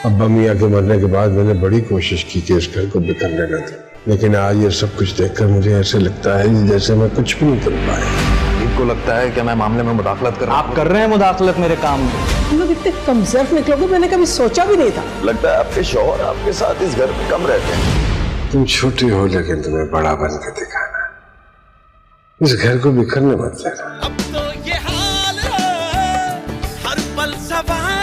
अब्बा मियाँ के मरने के बाद मैंने बड़ी कोशिश की कि इस घर को बिखरने न दूं, लेकिन आज ये सब कुछ देखकर मुझे ऐसे लगता है जैसे मैं कुछ भी नहीं कर पाया। इनको लगता है कि मैं मामले में मुदाखलत कर रहा हूं। आप कर रहे हैं मुदाखलत मेरे काम में। तुम लोग इतने कमजोर निकलोगे मैंने कभी सोचा भी नहीं था। लगता है आपके शौहर आपके साथ इस घर में कम रहते हैं। तुम छोटे हो लेकिन तुम्हें बड़ा बन के दिखाना। इस घर को बिखरने मत देना। अब तो ये हाल है, हर पल सवाल।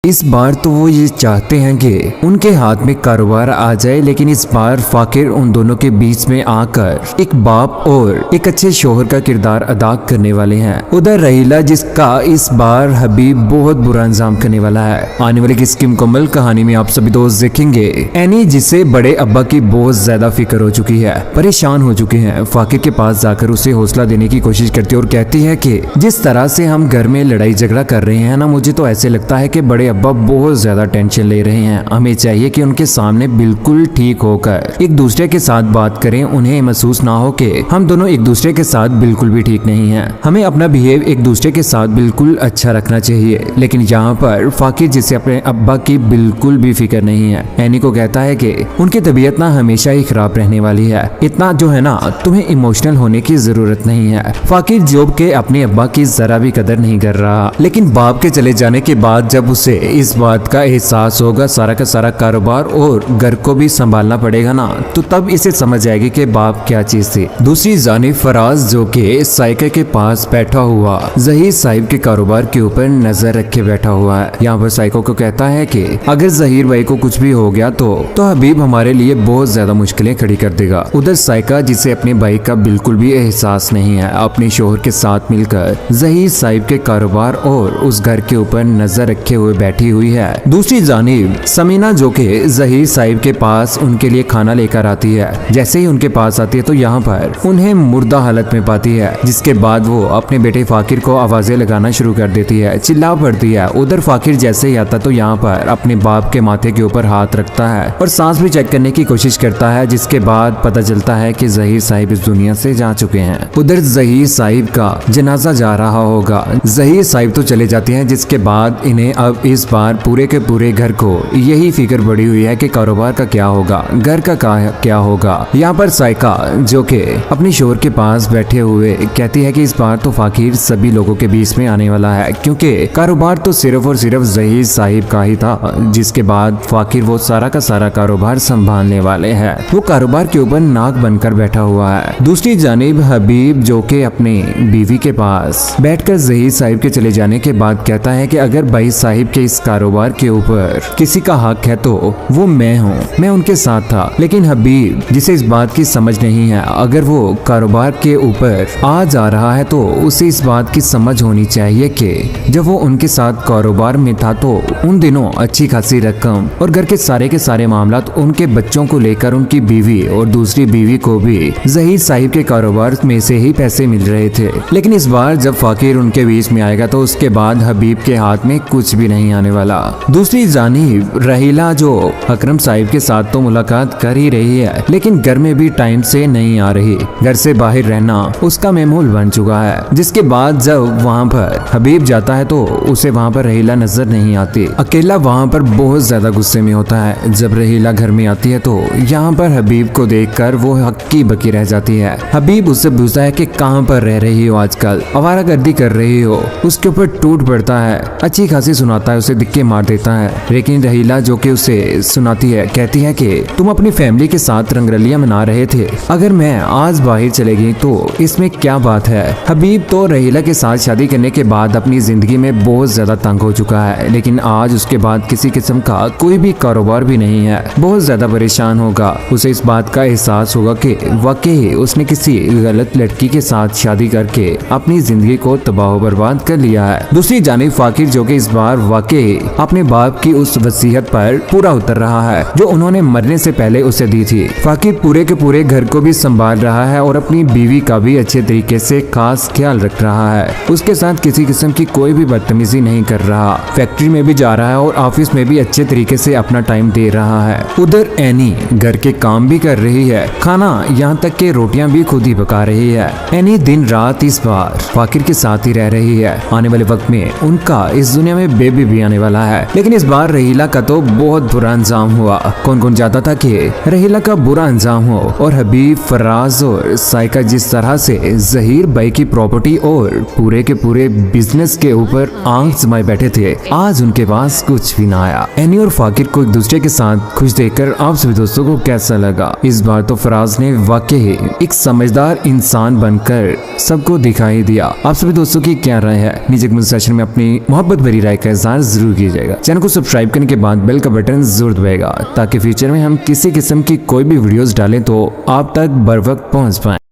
इस बार तो वो ये चाहते हैं कि उनके हाथ में कारोबार आ जाए, लेकिन इस बार फाकिर उन दोनों के बीच में आकर एक बाप और एक अच्छे शोहर का किरदार अदा करने वाले हैं। उधर रहीला, जिसका इस बार हबीब बहुत बुरा अंजाम करने वाला है। आने वाली किसकी मुकम्मल कहानी में आप सभी दोस्त देखेंगे। एनी, जिसे बड़े अब्बा की बहुत ज्यादा फिक्र हो चुकी है, परेशान हो चुके हैं, फाकिर के पास जाकर उसे हौसला देने की कोशिश करती है और कहती है कि जिस तरह से हम घर में लड़ाई झगड़ा कर रहे हैं ना, मुझे तो ऐसे लगता है कि बड़े अब्बा बहुत ज्यादा टेंशन ले रहे हैं। हमें चाहिए कि उनके सामने बिल्कुल ठीक होकर एक दूसरे के साथ बात करें। उन्हें महसूस ना हो कि हम दोनों एक दूसरे के साथ बिल्कुल भी ठीक नहीं हैं। हमें अपना बिहेव एक दूसरे के साथ बिल्कुल अच्छा रखना चाहिए। लेकिन यहाँ पर फाकिर, जिसे अपने अब्बा की बिल्कुल भी फिक्र नहीं है, एनी को कहता है कि उनकी तबीयत ना हमेशा ही खराब रहने वाली है। इतना जो है ना, तुम्हें इमोशनल होने की जरूरत नहीं है। फाकिर जॉब के अपने अब्बा की जरा भी कदर नहीं कर रहा, लेकिन बाप के चले जाने के बाद जब उसे इस बात का एहसास होगा, सारा का सारा कारोबार और घर को भी संभालना पड़ेगा ना, तो तब इसे समझ आएगी कि बाप क्या चीज थी। दूसरी जानिब फराज, जो कि साइकिल के पास बैठा हुआ जहीर साहिब के कारोबार के ऊपर नजर रखे बैठा हुआ है। यहाँ पर साइको को कहता है कि अगर जहीर भाई को कुछ भी हो गया तो हबीब हमारे लिए बहुत ज्यादा मुश्किलें खड़ी कर देगा। उधर साइका, जिसे अपने भाई का बिल्कुल भी एहसास नहीं है, अपने शोहर के साथ मिलकर जहीर साहिब के कारोबार और उस घर के ऊपर नजर रखे हुए बैठी हुई है। दूसरी जानिब समीना, जो कि जहीर साहिब के पास उनके लिए खाना लेकर आती है, जैसे ही उनके पास आती है तो यहाँ पर उन्हें मुर्दा हालत में पाती है, जिसके बाद वो अपने बेटे फाकिर को आवाजें लगाना शुरू कर देती है, चिल्ला पड़ती है। उधर फाकिर जैसे ही आता तो यहाँ पर अपने बाप के माथे के ऊपर हाथ रखता है और सांस भी चेक करने की कोशिश करता है, जिसके बाद पता चलता है कि जहीर साहिब इस दुनिया से जा चुके हैं। उधर जहीर साहिब का जनाजा जा रहा होगा। जहीर साहिब तो चले जाते हैं, जिसके बाद इन्हें अब इस बार पूरे के पूरे घर को यही फिक्र पड़ी हुई है कि कारोबार का क्या होगा, घर का क्या होगा। यहाँ पर साइका, जो कि अपने शोहर के पास बैठे हुए, कहती है कि इस बार तो फाकिर सभी लोगों के बीच में आने वाला है, क्योंकि कारोबार तो सिर्फ और सिर्फ जहीर साहिब का ही था, जिसके बाद फाकिर वो सारा का सारा कारोबार संभालने वाले हैं। वो कारोबार के ऊपर नाक बनकर बैठा हुआ है। दूसरी जानिब हबीब, जो कि अपने बीवी के पास बैठकर जहीर साहिब के चले जाने के बाद कहता है कि अगर भाई साहिब के इस कारोबार के ऊपर किसी का हक है तो वो मैं हूँ, मैं उनके साथ था। लेकिन हबीब, जिसे इस बात की समझ नहीं है, अगर वो कारोबार के ऊपर आ जा रहा है तो उसे इस बात की समझ होनी चाहिए कि जब वो उनके साथ कारोबार में था तो उन दिनों अच्छी खासी रकम और घर के सारे मामलात, उनके बच्चों को लेकर उनकी बीवी और दूसरी बीवी को भी जहीर साहिब के कारोबार में से ही पैसे मिल रहे थे। लेकिन इस बार जब फाकिर उनके बीच में आएगा तो उसके बाद हबीब के हाथ में कुछ भी नहीं आने वाला। दूसरी जानिब रहीला, जो अकरम साहिब के साथ तो मुलाकात कर ही रही है, लेकिन घर में भी टाइम से नहीं आ रही। घर से बाहर रहना उसका मामूल बन चुका है। जिसके बाद जब वहाँ पर हबीब जाता है तो उसे वहाँ पर रहीला नजर नहीं आती। अकेला वहाँ पर बहुत ज्यादा गुस्से में होता है। जब रहीला घर में आती है तो यहाँ पर हबीब को देखकर वो हक्की बकी रह जाती है। हबीब उससे पूछता है कि कहाँ पर रह रही हो आजकल, आवारागर्दी कर रही हो। उसके ऊपर टूट पड़ता है, अच्छी खासी सुनाता है, उसे दिक्के मार देता है। लेकिन रहीला, जो कि उसे सुनाती है, कहती है कि तुम अपनी फैमिली के साथ रंगरलियां मना रहे थे, अगर मैं आज बाहर चले गई तो इसमें क्या बात है। हबीब तो रहीला के साथ शादी करने के बाद अपनी जिंदगी में बहुत ज्यादा तंग हो चुका है, लेकिन आज उसके बाद किसी किस्म का कोई भी कारोबार भी नहीं है। बहुत ज्यादा परेशान होगा। उसे इस बात का एहसास होगा कि वाकई उसने किसी गलत लड़की के साथ शादी करके अपनी जिंदगी को तबाह बर्बाद कर लिया है। दूसरी जानिब फाकिर, जो कि इस बार वाकई वाकई अपने बाप की उस वसीयत पर पूरा उतर रहा है जो उन्होंने मरने से पहले उसे दी थी। फाकिर पूरे के पूरे घर को भी संभाल रहा है और अपनी बीवी का भी अच्छे तरीके से खास ख्याल रख रहा है। उसके साथ किसी किस्म की कोई भी बदतमीजी नहीं कर रहा। फैक्ट्री में भी जा रहा है और ऑफिस में भी अच्छे तरीके से अपना टाइम दे रहा है। उधर एनी घर के काम भी कर रही है, खाना यहाँ तक के रोटियां भी खुद ही पका रही है। एनी दिन रात इस बार फाकिर के साथ ही रह रही है। आने वाले वक्त में उनका इस दुनिया में बेबी भी आने वाला है। लेकिन इस बार रहीला का तो बहुत बुरा अंजाम हुआ। कौन कौन चाहता था कि रहीला का बुरा अंजाम हो और हबीब, फराज और साइका जिस तरह से जहीर भाई की प्रॉपर्टी और पूरे के पूरे बिजनेस के ऊपर आंख जमाए बैठे थे, आज उनके पास कुछ भी ना आया। एनी और फाकिर को एक दूसरे के साथ खुश देखकर आप सभी दोस्तों को कैसा लगा? इस बार तो फराज ने वाकई एक समझदार इंसान बनकर सबको दिखाई दिया। आप सभी दोस्तों की क्या राय है? नीचे कमेंट सेक्शन में अपनी मोहब्बत भरी राय का इज़हार जरूर कीजिएगा। चैनल को सब्सक्राइब करने के बाद बेल का बटन जरूर दबाएगा ताकि फ्यूचर में हम किसी किस्म की कोई भी वीडियोस डालें तो आप तक बर वक्त पहुंच पाए।